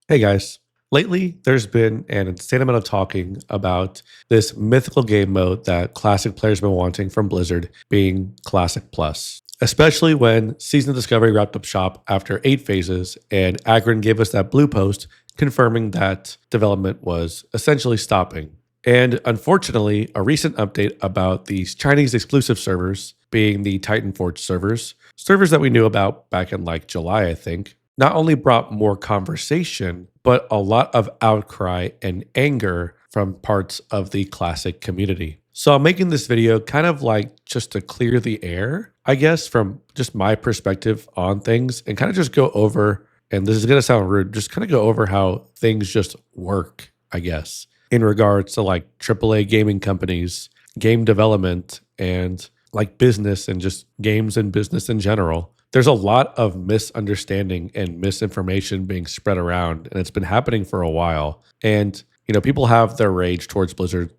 Hey guys. Lately, there's been an insane amount of talking about this mythical game mode that Classic players have been wanting from Blizzard being Classic Plus. Especially when Season of Discovery wrapped up shop after 8 phases, and Aggrend gave us that blue post confirming that development was essentially stopping. And unfortunately, a recent update about these Chinese exclusive servers, being the Titan Forge servers that we knew about back in like July, I think, not only brought more conversation, but a lot of outcry and anger from parts of the classic community. So I'm making this video kind of like just to clear the air, I guess, from just my perspective on things and kind of just go over, and this is going to sound rude, just kind of go over how things just work, I guess, in regards to like AAA gaming companies, game development, and like business and just games and business in general. There's a lot of misunderstanding and misinformation being spread around, and it's been happening for a while. And, people have their rage towards Blizzard,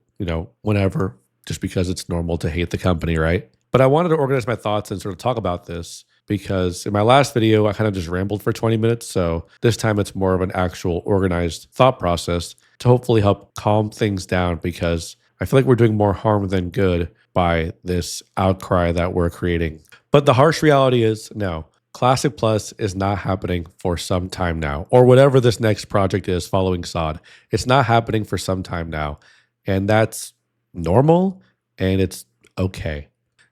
whenever, just because it's normal to hate the company, right? But I wanted to organize my thoughts and sort of talk about this because in my last video, I kind of just rambled for 20 minutes. So this time it's more of an actual organized thought process to hopefully help calm things down because I feel like we're doing more harm than good by this outcry that we're creating. But the harsh reality is no, Classic Plus is not happening for some time now, or whatever this next project is following SOD. It's not happening for some time now. And that's normal and it's okay.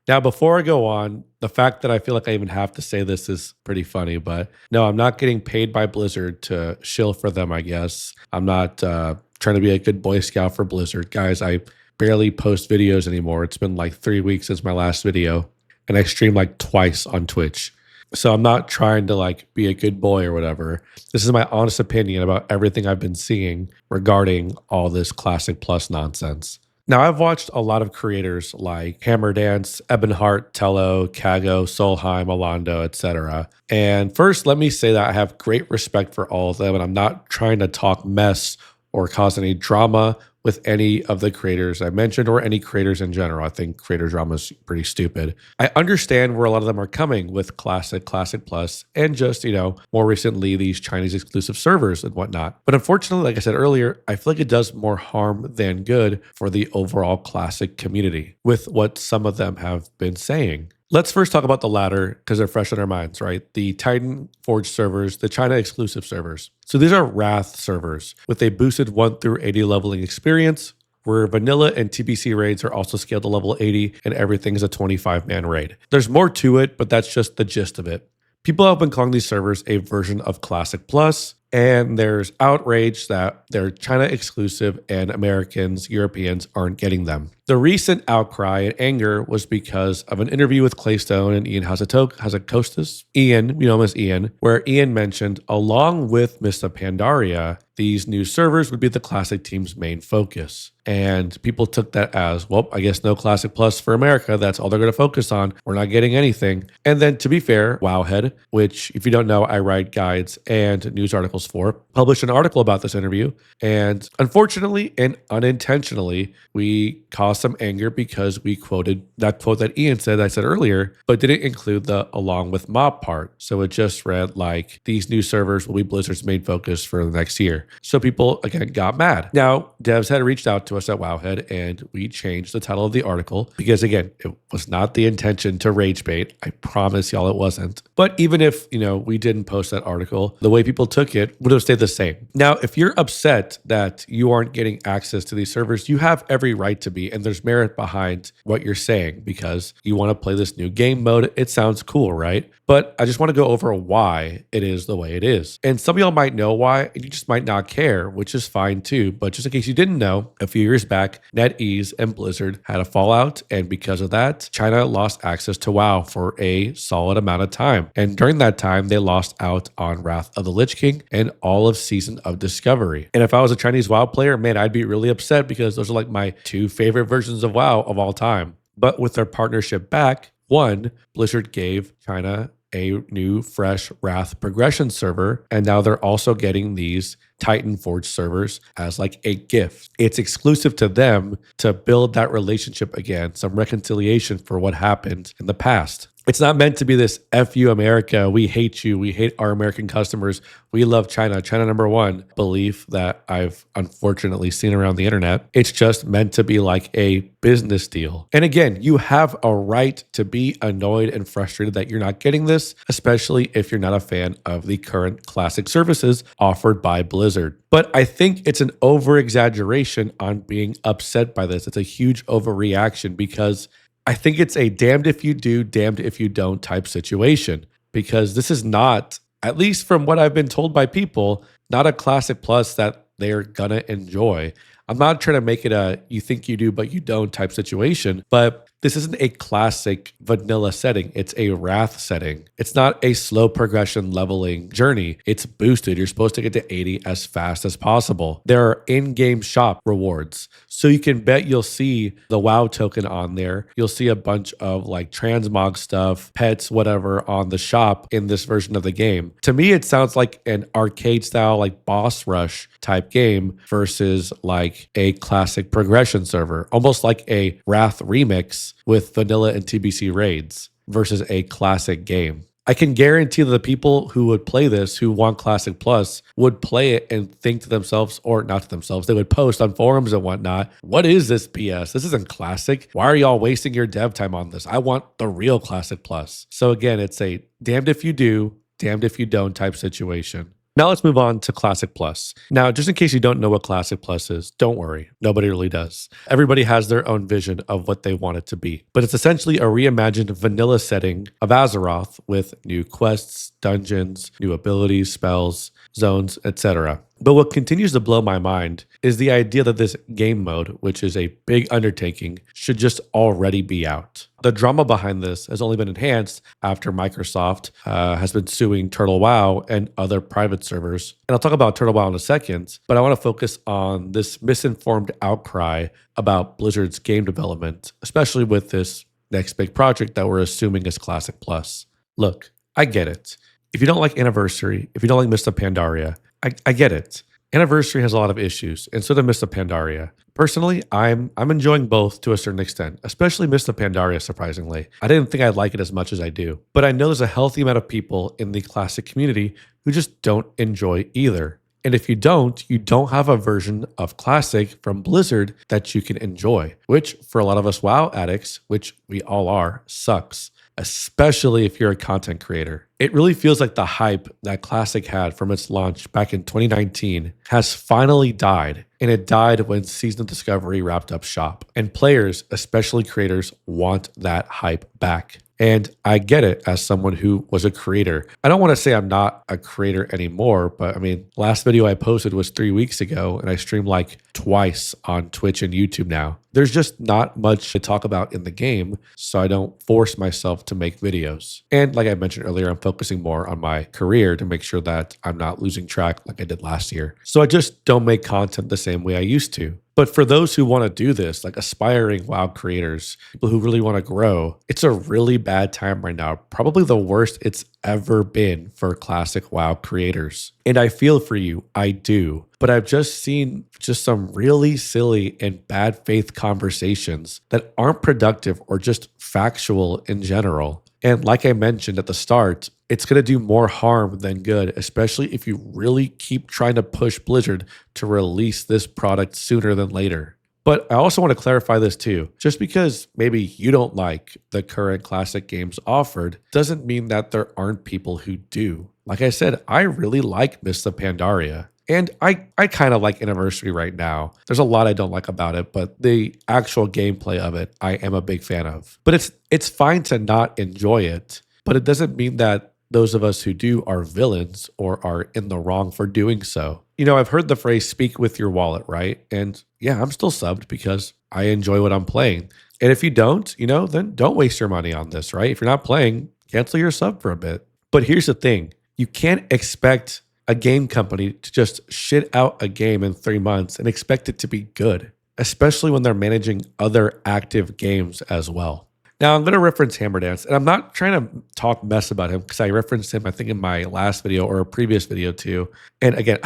Now, before I go on, the fact that I feel like I even have to say this is pretty funny, but no, I'm not getting paid by Blizzard to shill for them, I guess. I'm not trying to be a good Boy Scout for Blizzard. Guys, I barely post videos anymore. It's been like 3 weeks since my last video, and I stream like twice on Twitch. So I'm not trying to like be a good boy or whatever. This is my honest opinion about everything I've been seeing regarding all this Classic Plus nonsense. Now, I've watched a lot of creators like Hammerdance, Ebonheart, Tello, Kago, Solheim, Alando, etc. And first, let me say that I have great respect for all of them, and I'm not trying to talk mess or cause any drama with any of the creators I mentioned or any creators in general. I think creator drama is pretty stupid. I understand where a lot of them are coming with Classic Plus, and just, more recently, these Chinese exclusive servers and whatnot. But unfortunately, like I said earlier, I feel like it does more harm than good for the overall Classic community with what some of them have been saying. Let's first talk about the latter because they're fresh on our minds, right? The Titan Forge servers, the China exclusive servers. So these are Wrath servers with a boosted 1 through 80 leveling experience, where vanilla and TBC raids are also scaled to level 80 and everything is a 25-man raid. There's more to it, but that's just the gist of it. People have been calling these servers a version of Classic Plus, and there's outrage that they're China exclusive and Americans, Europeans aren't getting them. The recent outcry and anger was because of an interview with Claystone and Ian Hazacostas. Ian, we know him as Ian, where Ian mentioned, along with Mists of Pandaria, these new servers would be the Classic team's main focus. And people took that as, well, I guess no Classic Plus for America. That's all they're going to focus on. We're not getting anything. And then to be fair, Wowhead, which if you don't know, I write guides and news articles for, published an article about this interview. And unfortunately and unintentionally, we caused some anger because we quoted that quote that Ian said, I said earlier, but didn't include the along with mob part. So it just read like, these new servers will be Blizzard's main focus for the next year. So people, again, got mad. Now, devs had reached out to us at Wowhead and we changed the title of the article because, again, it was not the intention to rage bait. I promise y'all it wasn't. But even if, we didn't post that article, the way people took it would have stayed the same. Now, if you're upset that you aren't getting access to these servers, you have every right to be, and there's merit behind what you're saying because you want to play this new game mode. It sounds cool, right? But I just want to go over why it is the way it is. And some of y'all might know why, and you just might not care, which is fine too. But just in case you didn't know, a few years back, NetEase and Blizzard had a fallout. And because of that, China lost access to WoW for a solid amount of time. And during that time, they lost out on Wrath of the Lich King and all of Season of Discovery. And if I was a Chinese WoW player, man, I'd be really upset because those are like my 2 favorite versions of WoW of all time. But with their partnership back, one, Blizzard gave China a new, fresh Wrath progression server, and now they're also getting these Titan Forge servers as like a gift. It's exclusive to them to build that relationship again, some reconciliation for what happened in the past. It's not meant to be this F you America, we hate you, we hate our American customers, we love China, China number one belief that I've unfortunately seen around the internet. It's just meant to be like a business deal. And again, you have a right to be annoyed and frustrated that you're not getting this, especially if you're not a fan of the current classic services offered by Blizzard. But I think it's an over exaggeration on being upset by this. It's a huge overreaction because I think it's a damned if you do, damned if you don't type situation because this is not, at least from what I've been told by people, not a Classic Plus that they're gonna enjoy. I'm not trying to make it a you think you do, but you don't type situation, but this isn't a classic vanilla setting. It's a wrath setting. It's not a slow progression leveling journey. It's boosted. You're supposed to get to 80 as fast as possible. There are in-game shop rewards. So you can bet you'll see the WoW token on there. You'll see a bunch of like transmog stuff, pets, whatever on the shop in this version of the game. To me, it sounds like an arcade style, like boss rush type game versus like a classic progression server, almost like a Wrath remix with vanilla and TBC raids versus a classic game. I can guarantee that the people who would play this, who want Classic Plus, would play it and think to themselves, or not to themselves, they would post on forums and whatnot, what is this BS? This isn't classic. Why are y'all wasting your dev time on this? I want the real Classic Plus. So again, it's a damned if you do, damned if you don't type situation. Now let's move on to Classic Plus. Now, just in case you don't know what Classic Plus is, don't worry. Nobody really does. Everybody has their own vision of what they want it to be. But it's essentially a reimagined vanilla setting of Azeroth with new quests, dungeons, new abilities, spells, zones, etc. But what continues to blow my mind is the idea that this game mode, which is a big undertaking, should just already be out. The drama behind this has only been enhanced after Microsoft has been suing Turtle WoW and other private servers. And I'll talk about Turtle WoW in a second, but I want to focus on this misinformed outcry about Blizzard's game development, especially with this next big project that we're assuming is Classic Plus. Look, I get it. If you don't like Anniversary, if you don't like Mists of Pandaria, I get it. Anniversary has a lot of issues, and so does Mists of Pandaria. Personally, I'm enjoying both to a certain extent, especially Mists of Pandaria, surprisingly. I didn't think I'd like it as much as I do. But I know there's a healthy amount of people in the classic community who just don't enjoy either. And if you don't have a version of Classic from Blizzard that you can enjoy, which for a lot of us WoW addicts, which we all are, sucks. Especially if you're a content creator. It really feels like the hype that Classic had from its launch back in 2019 has finally died, and it died when Season of Discovery wrapped up shop. And players, especially creators, want that hype back. And I get it as someone who was a creator. I don't want to say I'm not a creator anymore, but I mean, last video I posted was 3 weeks ago, and I streamed like twice on Twitch and YouTube now. There's just not much to talk about in the game, so I don't force myself to make videos. And like I mentioned earlier, I'm focusing more on my career to make sure that I'm not losing track like I did last year. So I just don't make content the same way I used to. But for those who want to do this, like aspiring WoW creators, people who really want to grow, it's a really bad time right now. Probably the worst it's ever been for classic WoW creators. And I feel for you, I do. But I've just seen just some really silly and bad faith conversations that aren't productive or just factual in general. And like I mentioned at the start, it's going to do more harm than good, especially if you really keep trying to push Blizzard to release this product sooner than later. But I also want to clarify this too. Just because maybe you don't like the current classic games offered doesn't mean that there aren't people who do. Like I said, I really like Mists of Pandaria. And I kind of like Anniversary right now. There's a lot I don't like about it, but the actual gameplay of it, I am a big fan of. But it's fine to not enjoy it, but it doesn't mean that those of us who do are villains or are in the wrong for doing so. You know, I've heard the phrase speak with your wallet, right? And yeah, I'm still subbed because I enjoy what I'm playing. And if you don't, then don't waste your money on this, right? If you're not playing, cancel your sub for a bit. But here's the thing. You can't expect a game company to just shit out a game in 3 months and expect it to be good, especially when they're managing other active games as well. Now, I'm going to reference Hammerdance, and I'm not trying to talk mess about him because I referenced him, I think, in my last video or a previous video too. And again,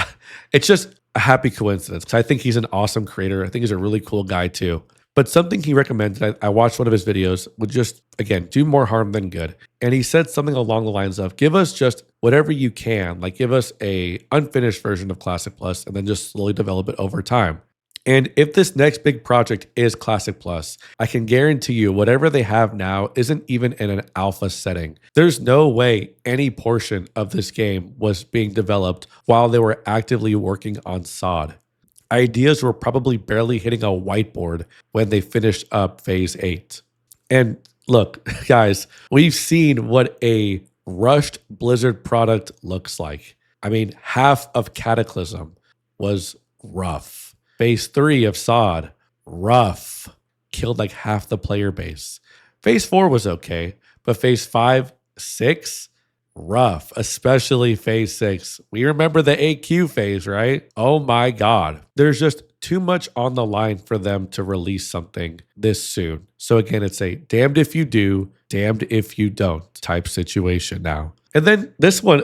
it's just a happy coincidence because I think he's an awesome creator. I think he's a really cool guy too. But something he recommended, I watched one of his videos, would just, again, do more harm than good. And he said something along the lines of, give us just whatever you can, like give us a unfinished version of Classic Plus and then just slowly develop it over time. And if this next big project is Classic Plus, I can guarantee you whatever they have now isn't even in an alpha setting. There's no way any portion of this game was being developed while they were actively working on SOD. Ideas were probably barely hitting a whiteboard when they finished up phase 8. And look, guys, we've seen what a rushed Blizzard product looks like. I mean, half of Cataclysm was rough. Phase 3 of SOD, rough. Killed like half the player base. Phase 4 was okay, but phase 5, 6, rough, especially phase 6. We remember the AQ phase, right? Oh my God. There's just too much on the line for them to release something this soon. So again, it's a damned if you do, damned if you don't type situation now. And then this one,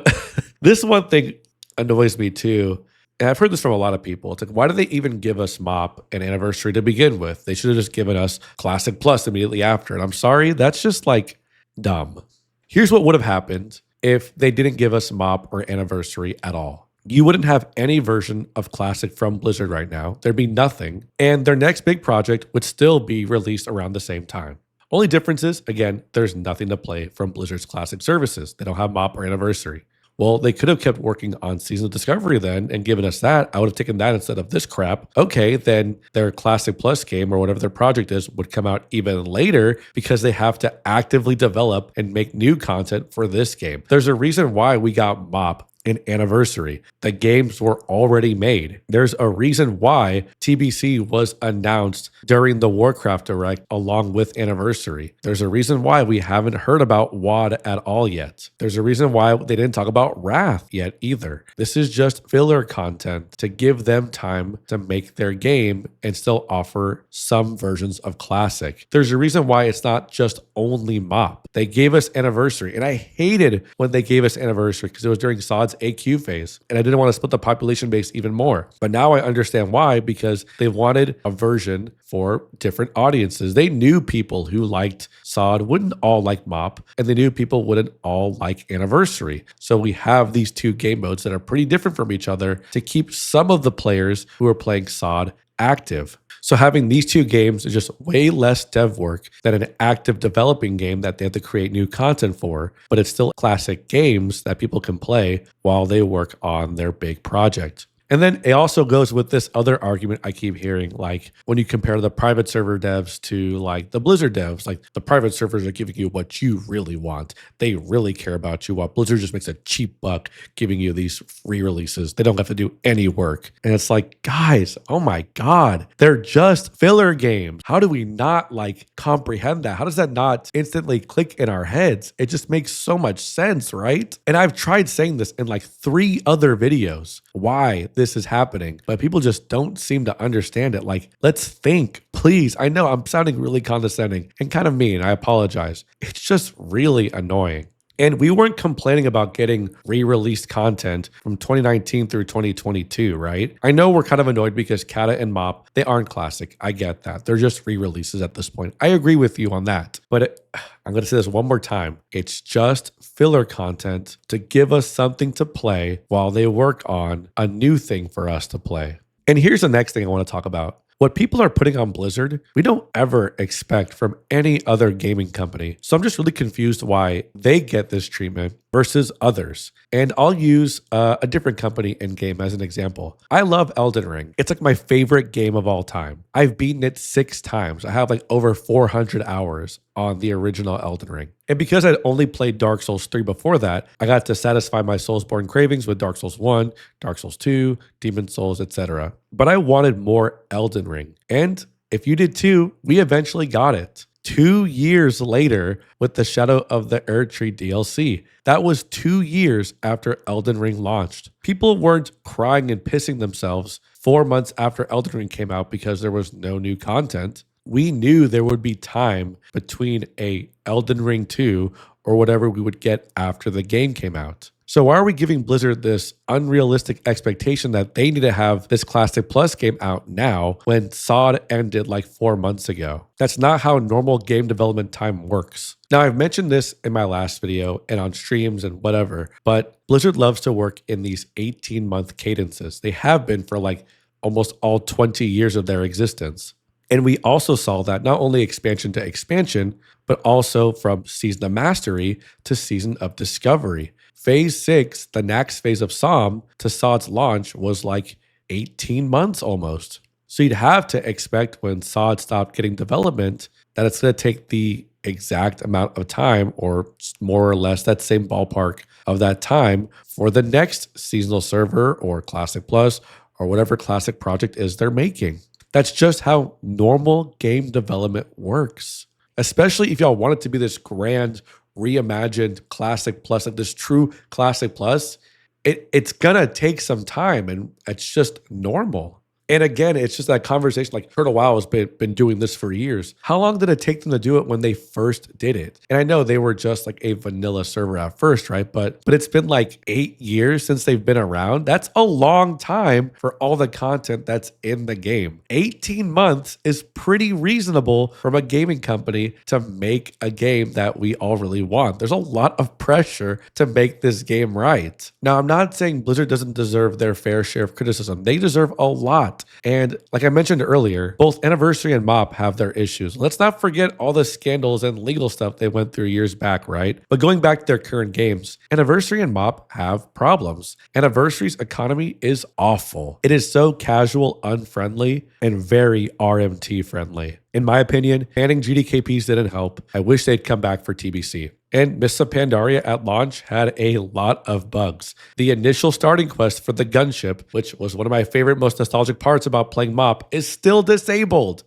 this one thing annoys me too. And I've heard this from a lot of people. It's like, why do they even give us MOP and Anniversary to begin with? They should have just given us Classic Plus immediately after. And I'm sorry, that's just like dumb. Here's what would have happened if they didn't give us MOP or Anniversary at all. You wouldn't have any version of Classic from Blizzard right now. There'd be nothing. And their next big project would still be released around the same time. Only difference is, again, there's nothing to play from Blizzard's Classic services. They don't have MOP or Anniversary. Well, they could have kept working on Season of Discovery then and given us that. I would have taken that instead of this crap. Okay, then their Classic Plus game or whatever their project is would come out even later because they have to actively develop and make new content for this game. There's a reason why we got MOP in Anniversary. The games were already made. There's a reason why TBC was announced during the Warcraft Direct along with Anniversary. There's a reason why we haven't heard about WoD at all yet. There's a reason why they didn't talk about Wrath yet either. This is just filler content to give them time to make their game and still offer some versions of Classic. There's a reason why it's not just only MOP. They gave us Anniversary, and I hated when they gave us Anniversary because it was during SOD's AQ phase, and I didn't want to split the population base even more. But now I understand why, because they wanted a version for different audiences. They knew people who liked SOD wouldn't all like MOP, and they knew people wouldn't all like Anniversary. So we have these two game modes that are pretty different from each other to keep some of the players who are playing SOD active. So having these two games is just way less dev work than an active developing game that they have to create new content for, but it's still classic games that people can play while they work on their big project. And then it also goes with this other argument I keep hearing, like when you compare the private server devs to like the Blizzard devs, like the private servers are giving you what you really want. They really care about you, while Blizzard just makes a cheap buck giving you these free releases. They don't have to do any work. And it's like, guys, oh my God, they're just filler games. How do we not like comprehend that? How does that not instantly click in our heads? It just makes so much sense, right? And I've tried saying this in like 3 other videos. Why this is happening, but people just don't seem to understand it. Like, let's think, please. I know I'm sounding really condescending and kind of mean. I apologize. It's just really annoying. And we weren't complaining about getting re-released content from 2019 through 2022, right? I know we're kind of annoyed because Kata and MOP, they aren't classic. I get that. They're just re-releases at this point. I agree with you on that. But I'm going to say this one more time. It's just filler content to give us something to play while they work on a new thing for us to play. And here's the next thing I want to talk about. What people are putting on Blizzard, we don't ever expect from any other gaming company. So I'm just really confused why they get this treatment versus others. And I'll use a different company in game as an example. I love Elden Ring. It's like my favorite game of all time. I've beaten it 6 times. I have like over 400 hours on the original Elden Ring. And because I'd only played Dark Souls 3 before that, I got to satisfy my Soulsborne cravings with Dark Souls 1, Dark Souls 2, Demon Souls, etc. But I wanted more Elden Ring. And if you did too, we eventually got it. 2 years later with the Shadow of the Erdtree DLC. That was 2 years after Elden Ring launched. People weren't crying and pissing themselves 4 months after Elden Ring came out because there was no new content. We knew there would be time between a Elden Ring 2 or whatever we would get after the game came out. So why are we giving Blizzard this unrealistic expectation that they need to have this Classic Plus game out now when SOD ended like 4 months ago? That's not how normal game development time works. Now, I've mentioned this in my last video and on streams and whatever, but Blizzard loves to work in these 18-month cadences. They have been for like almost all 20 years of their existence. And we also saw that not only expansion to expansion, but also from Season of Mastery to Season of Discovery. Phase 6, the next phase of SOM to SOD's launch was like 18 months almost. So you'd have to expect when SOD stopped getting development that it's going to take the exact amount of time, or more or less that same ballpark of that time, for the next seasonal server or Classic Plus or whatever classic project is they're making. That's just how normal game development works, especially if y'all want it to be this grand reimagined Classic Plus, like this true Classic Plus. It's gonna take some time, and it's just normal. And again, it's just that conversation, like Turtle WoW has been doing this for years. How long did it take them to do it when they first did it? And I know they were just like a vanilla server at first, right? But it's been like 8 years since they've been around. That's a long time for all the content that's in the game. 18 months is pretty reasonable from a gaming company to make a game that we all really want. There's a lot of pressure to make this game right. Now, I'm not saying Blizzard doesn't deserve their fair share of criticism. They deserve a lot. And like I mentioned earlier, both Anniversary and MOP have their issues. Let's not forget all the scandals and legal stuff they went through years back, right? But going back to their current games, Anniversary and MOP have problems. Anniversary's economy is awful. It is so casual, unfriendly, and very RMT friendly. In my opinion, banning GDKPs didn't help. I wish they'd come back for TBC. And Mists of Pandaria at launch had a lot of bugs. The initial starting quest for the gunship, which was one of my favorite, most nostalgic parts about playing MOP, is still disabled.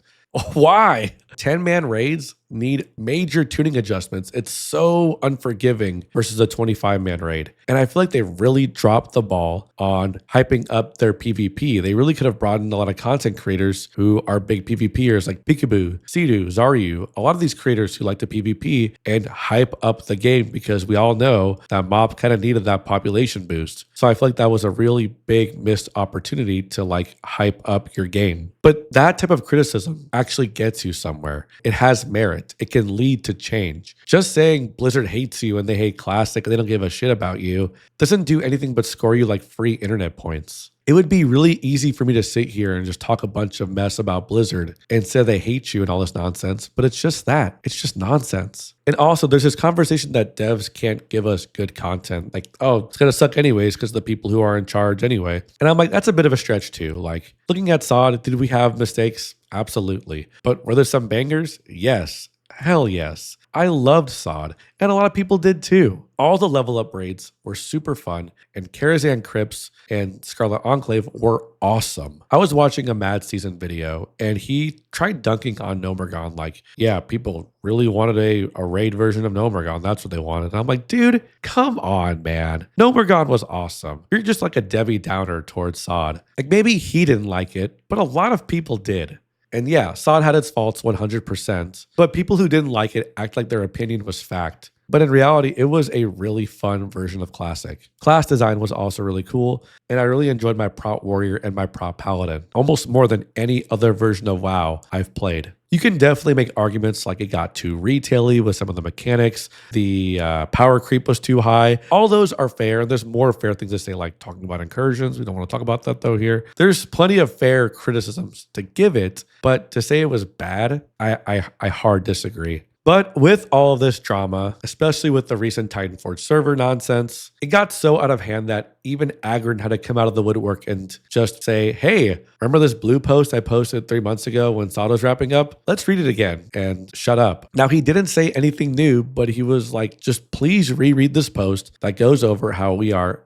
Why? 10-man raids need major tuning adjustments. It's so unforgiving versus a 25-man raid. And I feel like they really dropped the ball on hyping up their PvP. They really could have brought in a lot of content creators who are big PvPers like Peekaboo, Sidu, Zaryu, a lot of these creators who like to PvP and hype up the game, because we all know that MOB kind of needed that population boost. So I feel like that was a really big missed opportunity to like hype up your game. But that type of criticism actually gets you somewhere. It has merit. It can lead to change. Just saying Blizzard hates you and they hate Classic and they don't give a shit about you doesn't do anything but score you like free internet points. It would be really easy for me to sit here and just talk a bunch of mess about Blizzard and say they hate you and all this nonsense, but it's just that. It's just nonsense. And also, there's this conversation that devs can't give us good content. Like, oh, it's going to suck anyways because the people who are in charge anyway. And I'm like, that's a bit of a stretch too. Like, looking at SOD, did we have mistakes? Absolutely. But were there some bangers? Yes. Hell yes. I loved SOD, and a lot of people did too. All the level up raids were super fun, and Karazhan Crypts and Scarlet Enclave were awesome. I was watching a Mad Season video, and he tried dunking on Nomergon like, yeah, people really wanted a raid version of Nomergon. That's what they wanted. And I'm like, dude, come on, man. Nomergon was awesome. You're just like a Debbie Downer towards SOD. Like, maybe he didn't like it, but a lot of people did. And yeah, SOD had its faults 100%, but people who didn't like it act like their opinion was fact. But in reality, it was a really fun version of Classic. Class design was also really cool, and I really enjoyed my Prot Warrior and my Prot Paladin, almost more than any other version of WoW I've played. You can definitely make arguments like it got too retail-y with some of the mechanics, the power creep was too high. All those are fair. There's more fair things to say, like talking about incursions. We don't want to talk about that though here. There's plenty of fair criticisms to give it, but to say it was bad, I hard disagree. But with all of this drama, especially with the recent Titanforge server nonsense, it got so out of hand that even Aggrends had to come out of the woodwork and just say, hey, remember this blue post I posted 3 months ago when SOD was wrapping up? Let's read it again and shut up. Now, he didn't say anything new, but he was like, just please reread this post that goes over how we are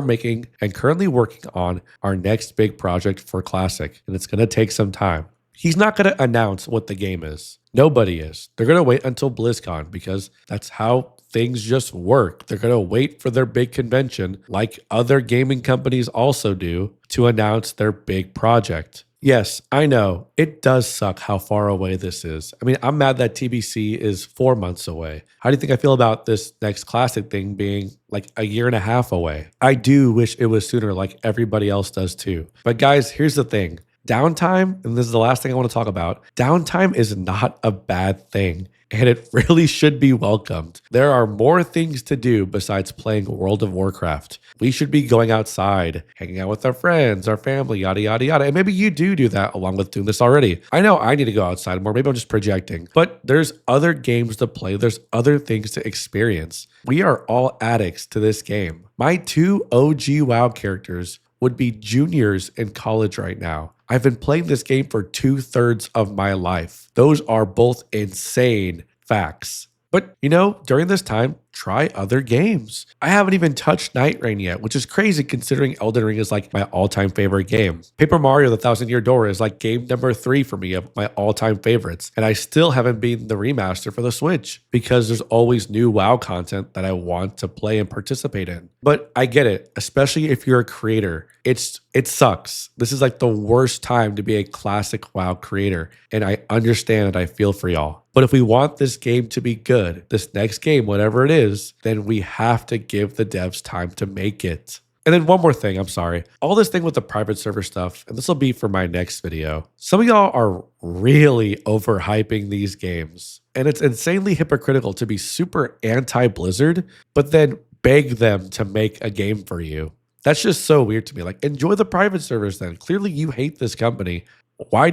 making and currently working on our next big project for Classic, and it's going to take some time. He's not going to announce what the game is. Nobody is. They're going to wait until BlizzCon because that's how things just work. They're going to wait for their big convention, like other gaming companies also do, to announce their big project. Yes, I know. It does suck how far away this is. I mean, I'm mad that TBC is 4 months away. How do you think I feel about this next classic thing being like a year and a half away? I do wish it was sooner, like everybody else does too. But guys, here's the thing. Downtime, and this is the last thing I want to talk about, downtime is not a bad thing. And it really should be welcomed. There are more things to do besides playing World of Warcraft. We should be going outside, hanging out with our friends, our family, yada, yada, yada. And maybe you do that along with doing this already. I know I need to go outside more. Maybe I'm just projecting. But there's other games to play. There's other things to experience. We are all addicts to this game. My two OG WoW characters would be juniors in college right now. I've been playing this game for 2/3 of my life. Those are both insane facts. But, during this time, try other games. I haven't even touched Night Rain yet, which is crazy considering Elden Ring is like my all-time favorite game. Paper Mario: The Thousand Year Door is like game number 3 for me of my all-time favorites. And I still haven't beaten the remaster for the Switch because there's always new WoW content that I want to play and participate in. But I get it, especially if you're a creator. It sucks. This is like the worst time to be a classic WoW creator. And I understand and I feel for y'all. But if we want this game to be good, this next game, whatever it is, then we have to give the devs time to make it. And then one more thing, I'm sorry. All this thing with the private server stuff, and this will be for my next video. Some of y'all are really overhyping these games. And it's insanely hypocritical to be super anti-Blizzard, but then beg them to make a game for you. That's just so weird to me. Like, enjoy the private servers then. Clearly you hate this company. Why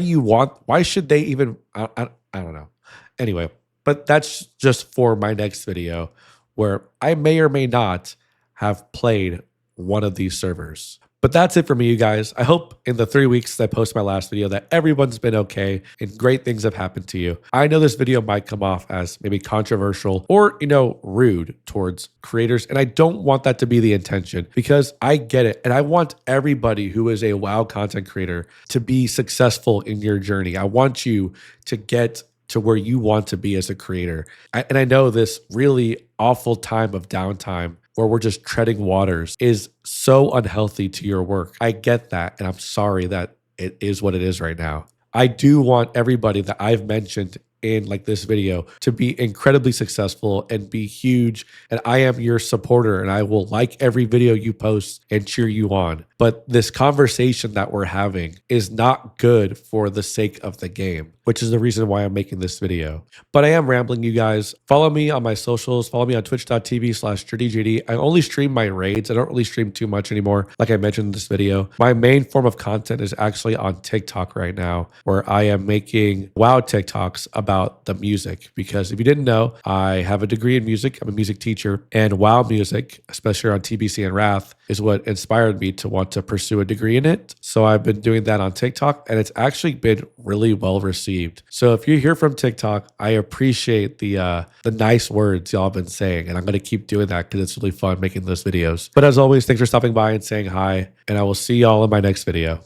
should they even, I don't know. Anyway, but that's just for my next video where I may or may not have played one of these servers. But that's it for me, you guys. I hope in the 3 weeks that I post my last video that everyone's been okay and great things have happened to you. I know this video might come off as maybe controversial or, rude towards creators. And I don't want that to be the intention because I get it. And I want everybody who is a WoW content creator to be successful in your journey. I want you to get to where you want to be as a creator. And I know this really awful time of downtime where we're just treading waters is so unhealthy to your work. I get that. And I'm sorry that it is what it is right now. I do want everybody that I've mentioned in like this video to be incredibly successful and be huge. And I am your supporter and I will like every video you post and cheer you on. But this conversation that we're having is not good for the sake of the game, which is the reason why I'm making this video. But I am rambling, you guys. Follow me on my socials. Follow me on twitch.tv/JDJD. I only stream my raids. I don't really stream too much anymore, like I mentioned in this video. My main form of content is actually on TikTok right now, where I am making WoW TikToks about the music. Because if you didn't know, I have a degree in music. I'm a music teacher. And WoW music, especially on TBC and Wrath, is what inspired me to want to pursue a degree in it. So I've been doing that on TikTok, and it's actually been really well received. So if you're here from TikTok, I appreciate the nice words y'all have been saying, and I'm going to keep doing that because it's really fun making those videos. But as always, thanks for stopping by and saying hi, and I will see y'all in my next video.